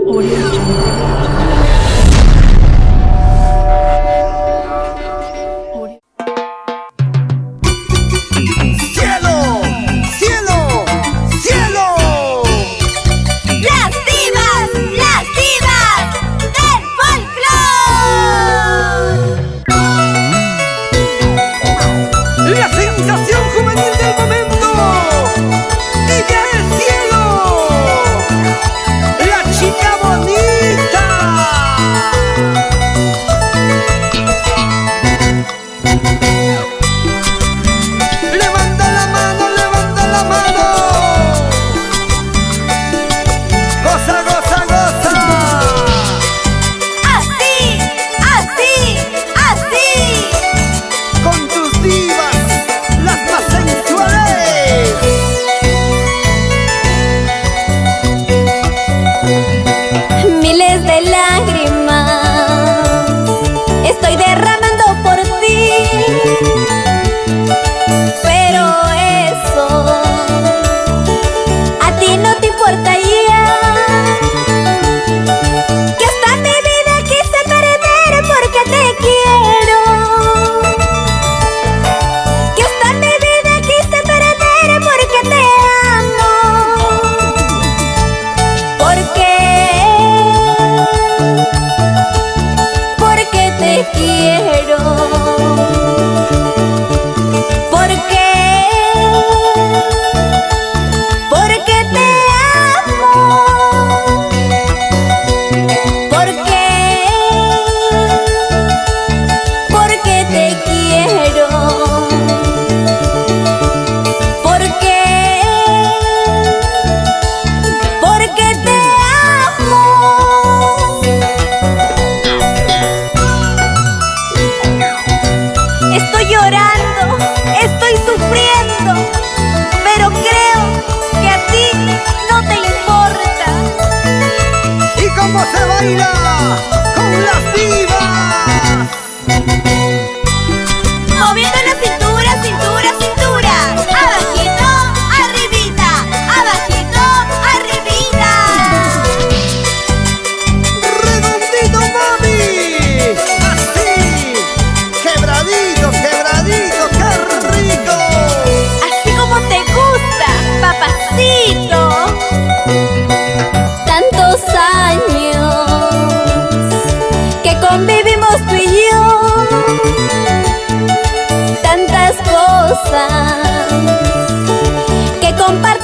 Audio Jungle. Audio. ¡Cielo! ¡Cielo! ¡Cielo! ¡Las divas! ¡Las divas! ¡Del folclore! ¡La sensación juvenil del momento! ¡Ella es Cielo! ¡La chica bonita! ¡Levanta la mano, levanta la mano! ¡Goza, goza, goza! ¡Así! ¡Así! ¡Así! Con tus divas, las más sensuales. Miles de lágrimas estoy derramando por ti, pero eso a ti no te importa ya, que hasta mi vida quise perder porque te quiero, que hasta mi vida quise perder porque te amo, porque te quiero, porque te amo, porque te quiero, porque te amo. Estoy llorando, estoy sufriendo, pero creo que a ti no te importa. ¿Y cómo se baila con las divas? Moviendo la cintura, cintura, cintura. Abajito, arribita, abajito, arribita. ¡Redondito, mami! ¡Así! ¡Quebradito, quebradito! ¡Qué rico! Así como te gusta, papacito. Tantos años que convivimos tú y yo, tantas cosas que compartimos